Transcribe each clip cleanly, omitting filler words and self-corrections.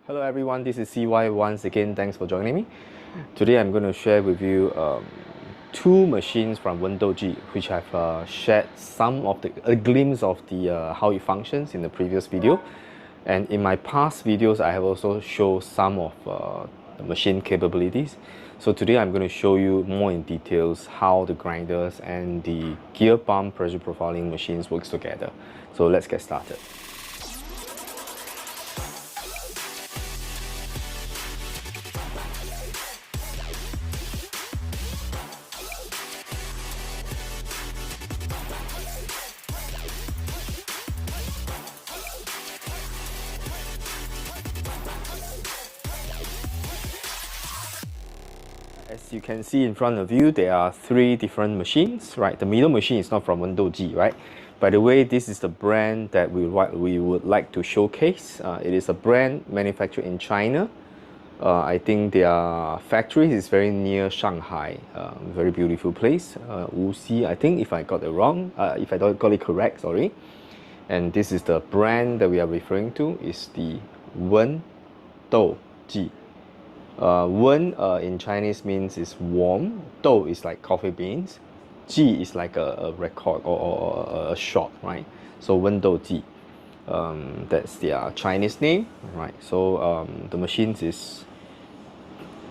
Hello everyone, this is CY once again. Thanks for joining me. Today I'm going to share with you two machines from WENDOUGEE, which I've shared some of a glimpse of the how it functions in the previous video. And in my past videos, I have also shown some of the machine capabilities. So today I'm going to show you more in details how the grinders and the gear pump pressure profiling machines works together. So let's get started. As you can see in front of you, there are three different machines, right? The middle machine is not from WENDOUGEE, right? By the way, this is the brand that we would like to showcase. It is a brand manufactured in China. I think their factory is very near Shanghai, very beautiful place. Wuxi, I think, if I got it wrong, if I don't got it correct, sorry. And this is the brand that we are referring to, is the WENDOUGEE. Wen in Chinese means is warm. Dou is like coffee beans. Ji is like a record or a shot, right? So WENDOUGEE. That's their Chinese name, right? So the machines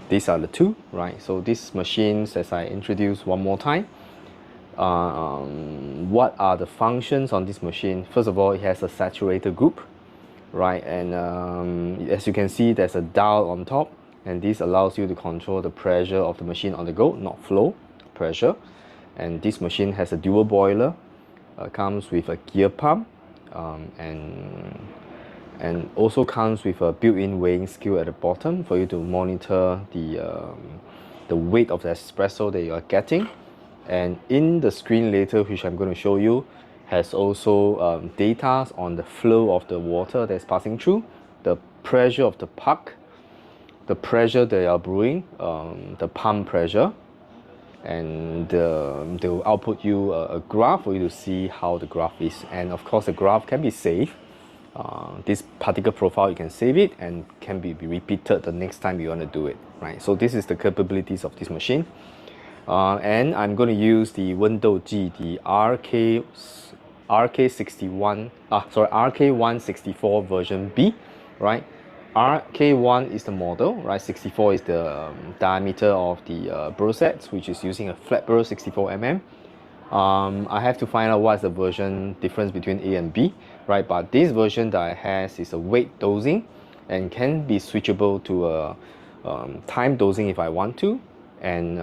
these are the two, right? So these machines, as I introduce one more time, what are the functions on this machine? First of all, it has a saturator group, right? And as you can see, there's a dial on top. And this allows you to control the pressure of the machine on the go, not flow, pressure. And this machine has a dual boiler, comes with a gear pump, and also comes with a built-in weighing scale at the bottom for you to monitor the weight of the espresso that you are getting. And in the screen later, which I'm going to show you, has also data on the flow of the water that's passing through, the pressure of the puck, the pressure they are brewing, the pump pressure, and they will output you a graph for you to see how the graph is. And of course, the graph can be saved. This particular profile, you can save it and can be repeated the next time you want to do it, right? So this is the capabilities of this machine. And I'm going to use the WENDOUGEE, the RK164 version B, right? RK1 is the model, right? 64 is the diameter of the burr sets, which is using a flat burr 64 mm. I have to find out what's the version difference between A and B, right? But this version that I have is a weight dosing and can be switchable to a time dosing if I want to, and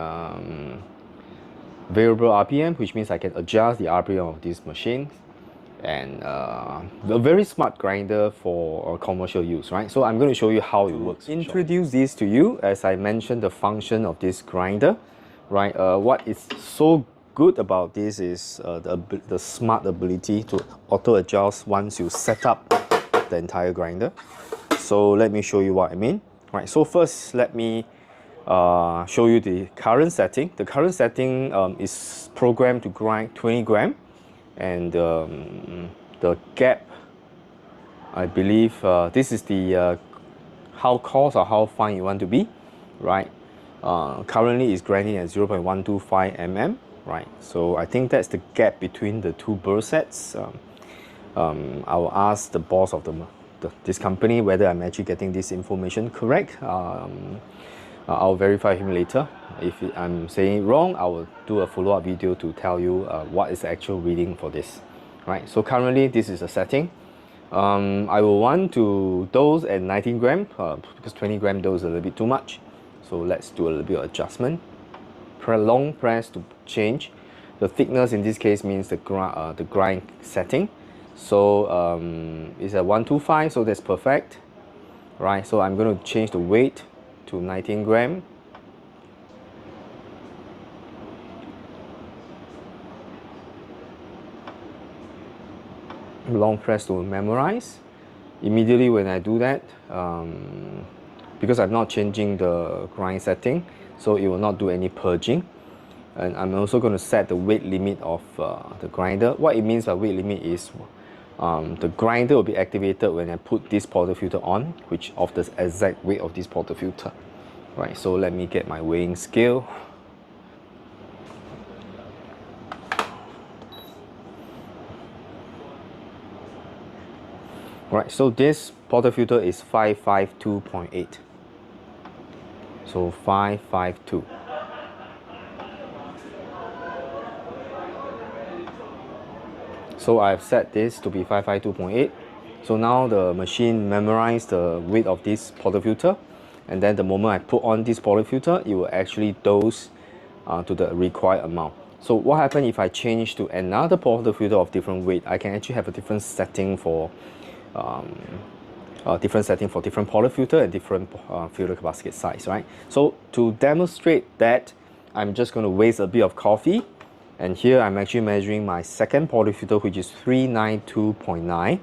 variable RPM, which means I can adjust the RPM of this machine. And a very smart grinder for commercial use, right? So I'm going to show you how it works. Introduce this to you, as I mentioned, the function of this grinder, right? What is so good about this is the smart ability to auto adjust once you set up the entire grinder. So let me show you what I mean, right? So first, let me show you the current setting. The current setting is programmed to grind 20 gram. And the gap, I believe this is the how coarse or how fine you want to be, right? Currently it's grinding at 0.125 mm, right? So I think that's the gap between the two burr sets. I will ask the boss of this company whether I'm actually getting this information correct. I'll verify him later. If I'm saying it wrong, I will do a follow-up video to tell you what is the actual reading for this, right? So currently this is a setting. I will want to dose at 19 gram because 20 gram dose is a little bit too much. So let's do a little bit of adjustment. Long press to change. The thickness in this case means the grind setting. So it's at 125, so that's perfect, right? So I'm going to change the weight to 19 gram. Long press to memorize. Immediately when I do that, because I'm not changing the grind setting, so it will not do any purging. And I'm also going to set the weight limit of the grinder. What it means by weight limit is the grinder will be activated when I put this portafilter on, which of the exact weight of this portafilter. Right, so let me get my weighing scale. Right, so this portafilter is 552.8. So 552. So I've set this to be 552.8. So now the machine memorized the weight of this portafilter, and then the moment I put on this portafilter, it will actually dose to the required amount. So what happens if I change to another portafilter of different weight? I can actually have a different setting for different portafilter and different filter basket size, right? So to demonstrate that, I'm just going to waste a bit of coffee, and here I'm actually measuring my second portafilter, which is 392.9.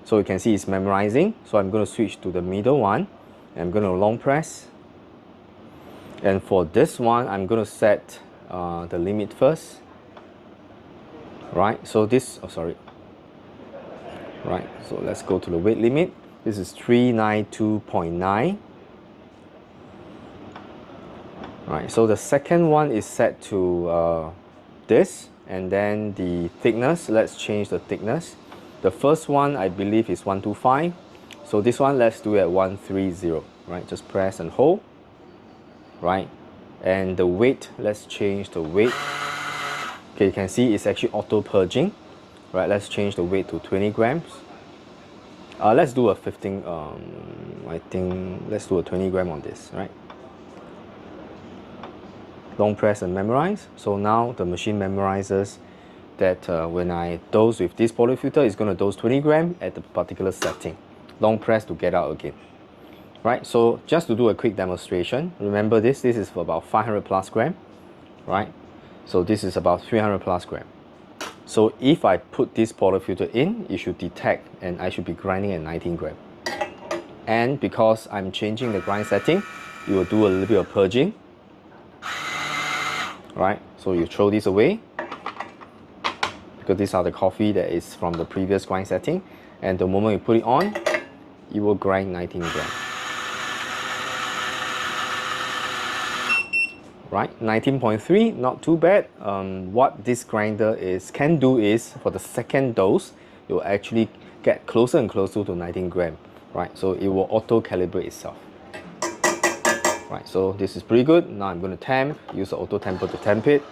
So you can see it's memorizing. So I'm going to switch to the middle one, and I'm going to long press. And for this one, I'm going to set the limit first, right? So this, right, so let's go to the weight limit. This is 392.9. Right, so the second one is set to this, and then the thickness, let's change the thickness. The first one I believe is 125, so this one let's do at 130, right? Just press and hold, right? And the weight, let's change the weight. Okay, you can see it's actually auto purging, right? Let's change the weight to 20 grams. Let's do a 15, I think let's do a 20 gram on this, right? Long press and memorize. So now the machine memorizes that when I dose with this portafilter, it's going to dose 20 grams at the particular setting. Long press to get out again. Right, so just to do a quick demonstration, remember this is for about 500 plus gram, right? So this is about 300 plus gram. So if I put this portafilter in, it should detect, and I should be grinding at 19 gram. And because I'm changing the grind setting, it will do a little bit of purging. Right, so you throw this away because these are the coffee that is from the previous grind setting, and the moment you put it on, it will grind 19 grams. Right, 19.3, not too bad. What this grinder can do is, for the second dose, it will actually get closer and closer to 19 grams. Right, so it will auto calibrate itself. Right, so this is pretty good. Now I'm going to temp, use the auto temper to temp it,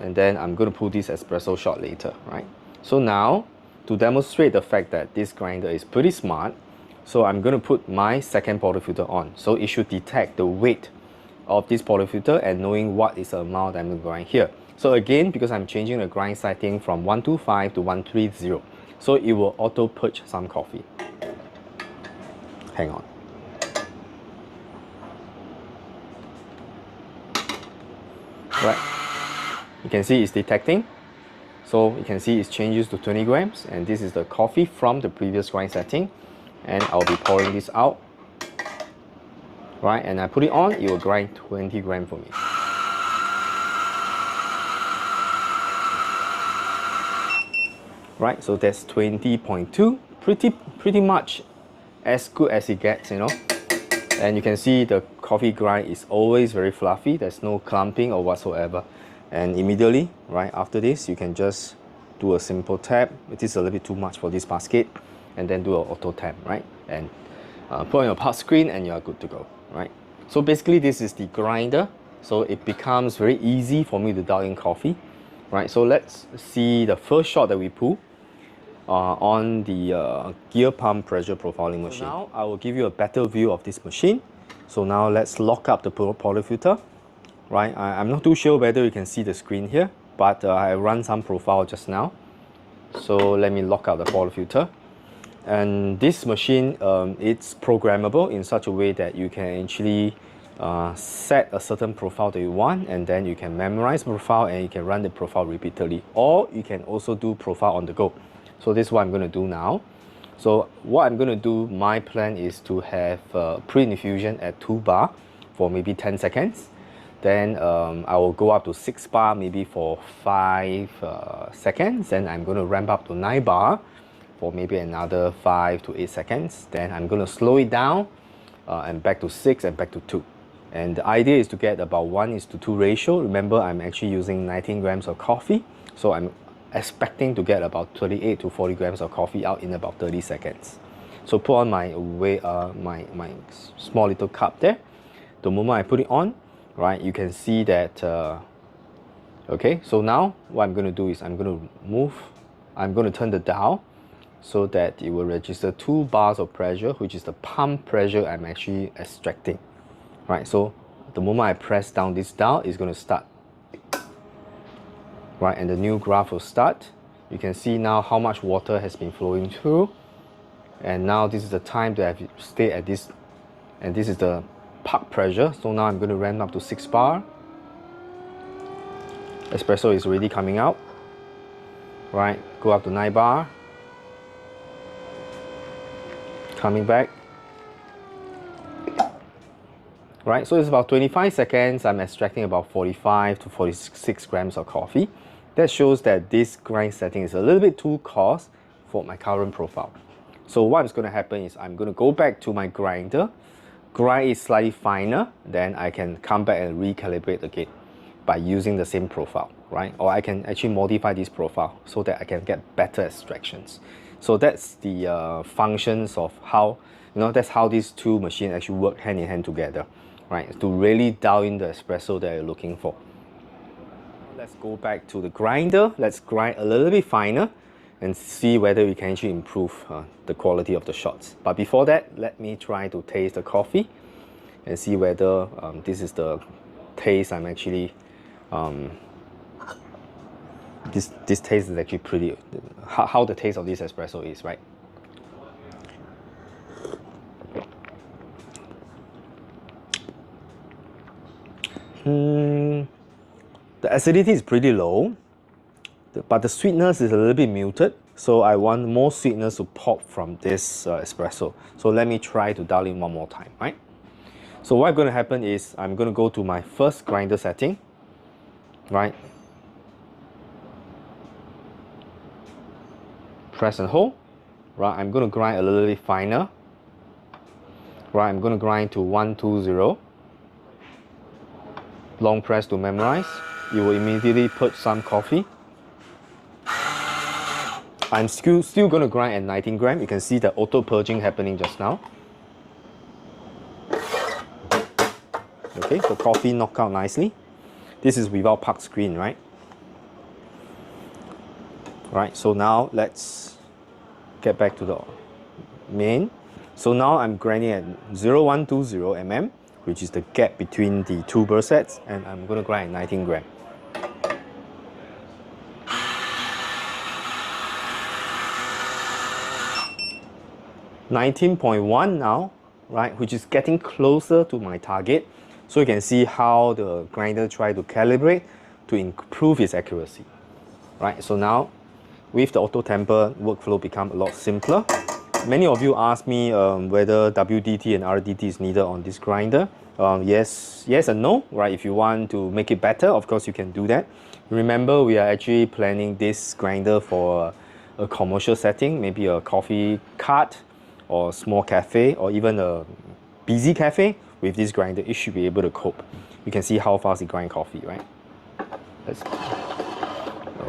and then I'm going to pull this espresso shot later, right? So now, to demonstrate the fact that this grinder is pretty smart, so I'm going to put my second portafilter on. So it should detect the weight of this portafilter and knowing what is the amount I'm going to grind here. So again, because I'm changing the grind setting from 125 to 130, so it will auto purge some coffee. Hang on. Right, you can see it's detecting. So you can see it changes to 20 grams, and this is the coffee from the previous grind setting, and I'll be pouring this out. Right, and I put it on, it will grind 20 grams for me. Right, so that's 20.2, pretty much as good as it gets, you know. And you can see the coffee grind is always very fluffy. There's no clumping or whatsoever. And immediately, right after this, you can just do a simple tap. It is a little bit too much for this basket, and then do an auto tap, right? And put on your part screen, and you are good to go, right? So basically, this is the grinder. So it becomes very easy for me to dial in coffee, right? So let's see the first shot that we pull on the gear pump pressure profiling machine. So now I will give you a better view of this machine. So now let's lock up the portafilter. Right, I'm not too sure whether you can see the screen here, but I run some profile just now. So let me lock out the portafilter. And this machine, it's programmable in such a way that you can actually set a certain profile that you want, and then you can memorize profile and you can run the profile repeatedly, or you can also do profile on the go. So this is what I'm going to do now. So what I'm going to do, my plan is to have pre-infusion at 2 bar for maybe 10 seconds. Then I will go up to 6 bar maybe for 5 seconds. Then I'm going to ramp up to 9 bar for maybe another 5 to 8 seconds. Then I'm going to slow it down and back to 6 and back to 2. And the idea is to get about 1:2 ratio. Remember, I'm actually using 19 grams of coffee, so I'm expecting to get about 38 to 40 grams of coffee out in about 30 seconds. So put on my my small little cup there. The moment I put it on, right, you can see that okay, so now what I'm going to do is I'm going to turn the dial so that it will register 2 bars of pressure, which is the pump pressure I'm actually extracting. Right, so the moment I press down this dial, it's going to start. Right, and the new graph will start. You can see now how much water has been flowing through. And now this is the time that I've stayed at this, and this is the pump pressure. So now I'm going to ramp up to 6 bar. Espresso is already coming out. Right, go up to 9 bar. Coming back. Right, so it's about 25 seconds. I'm extracting about 45 to 46 grams of coffee. That shows that this grind setting is a little bit too coarse for my current profile. So what's going to happen is I'm going to go back to my grinder, grind it slightly finer, then I can come back and recalibrate again by using the same profile, right? Or I can actually modify this profile so that I can get better extractions. So that's the functions of how, that's how these two machines actually work hand in hand together. Right, to really dial in the espresso that you're looking for. Let's go back to the grinder. Let's grind a little bit finer and see whether we can actually improve the quality of the shots. But before that, let me try to taste the coffee and see whether this is the taste I'm actually this taste is actually pretty how the taste of this espresso is, right? The acidity is pretty low, but the sweetness is a little bit muted, so I want more sweetness to pop from this espresso. So let me try to dial in one more time, right? So what's going to happen is I'm going to go to my first grinder setting, right? Press and hold, right? I'm going to grind a little bit finer, right? I'm going to grind to 120. Long press to memorize. You will immediately put some coffee. I'm still going to grind at 19 grams. You can see the auto purging happening just now. Okay, the coffee knocked out nicely. This is without puck screen, right? Right, so now let's get back to the main. So now I'm grinding at 0120 mm, which is the gap between the two burr sets, and I'm going to grind at 19 grams. $19.1 now, right, which is getting closer to my target. So you can see how the grinder try to calibrate to improve its accuracy. Right, so now with the auto temper, workflow become a lot simpler. Many of you ask me whether WDT and RDT is needed on this grinder. Yes and no, right? If you want to make it better, of course you can do that. Remember, we are actually planning this grinder for a commercial setting, maybe a coffee cart or small cafe or even a busy cafe. With this grinder, it should be able to cope. You can see how fast it grinds coffee, right?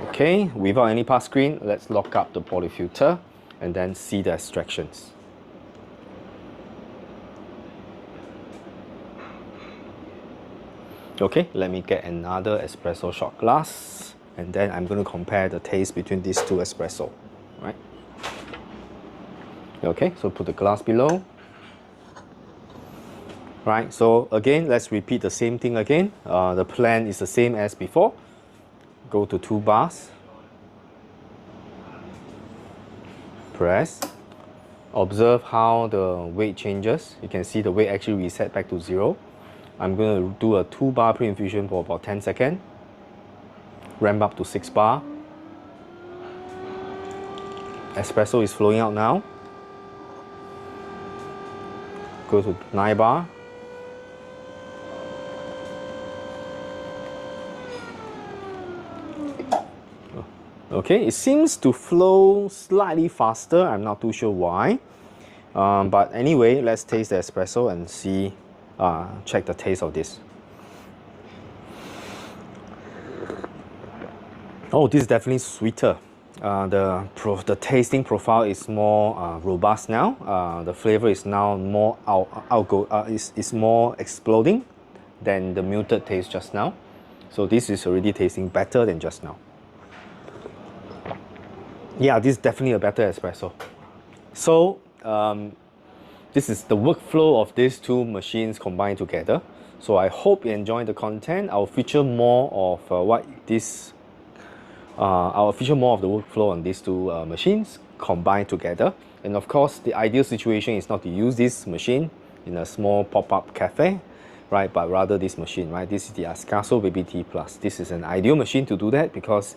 Okay, without any pass screen, let's lock up the polyfilter and then see the extractions. Okay, let me get another espresso shot glass, and then I'm going to compare the taste between these two espresso, right? Okay, so put the glass below. Right, so again, let's repeat the same thing again. The plan is the same as before. Go to 2 bars. Press. Observe how the weight changes. You can see the weight actually reset back to 0. I'm going to do a 2 bar pre-infusion for about 10 seconds. Ramp up to 6 bar. Espresso is flowing out now. Go to 9 bar. Okay, it seems to flow slightly faster. I'm not too sure why. But anyway, let's taste the espresso and see, check the taste of this. Oh, this is definitely sweeter. The tasting profile is more robust now. The flavor is now more is more exploding than the muted taste just now. So this is already tasting better than just now. Yeah, this is definitely a better espresso. So this is the workflow of these two machines combined together. So I hope you enjoy the content. I'll feature more of I'll feature more of the workflow on these two machines combined together. And of course, the ideal situation is not to use this machine in a small pop-up cafe, right? But rather this machine, right? This is the Espresso Baby Tea Plus. This is an ideal machine to do that because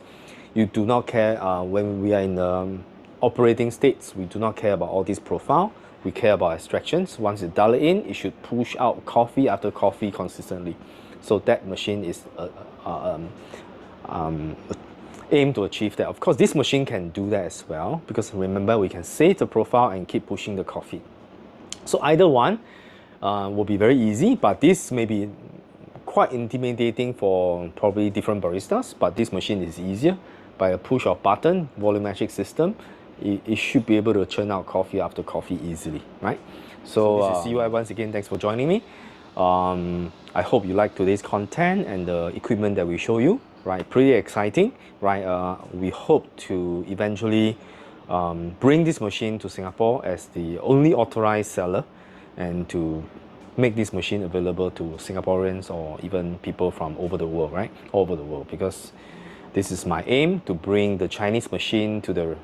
you do not care when we are in the operating states. We do not care about all this profile. We care about extractions. Once you dial it in, it should push out coffee after coffee consistently. So that machine is aim to achieve that. Of course, this machine can do that as well because remember, we can save the profile and keep pushing the coffee. So either one will be very easy, but this may be quite intimidating for probably different baristas, but this machine is easier. By a push of button, volumetric system, it should be able to churn out coffee after coffee easily, right? So this is CY once again, thanks for joining me. I hope you like today's content and the equipment that we show you, right? Pretty exciting, right? We hope to eventually bring this machine to Singapore as the only authorized seller and to make this machine available to Singaporeans or even people from over the world, right? All over the world, because this is my aim, to bring the Chinese machine to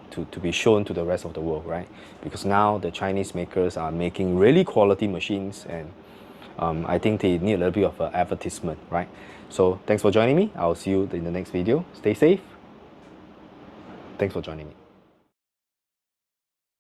be shown to the rest of the world, right? Because now the Chinese makers are making really quality machines, and I think they need a little bit of an advertisement, right? So thanks for joining me. I'll see you in the next video. Stay safe. Thanks for joining me.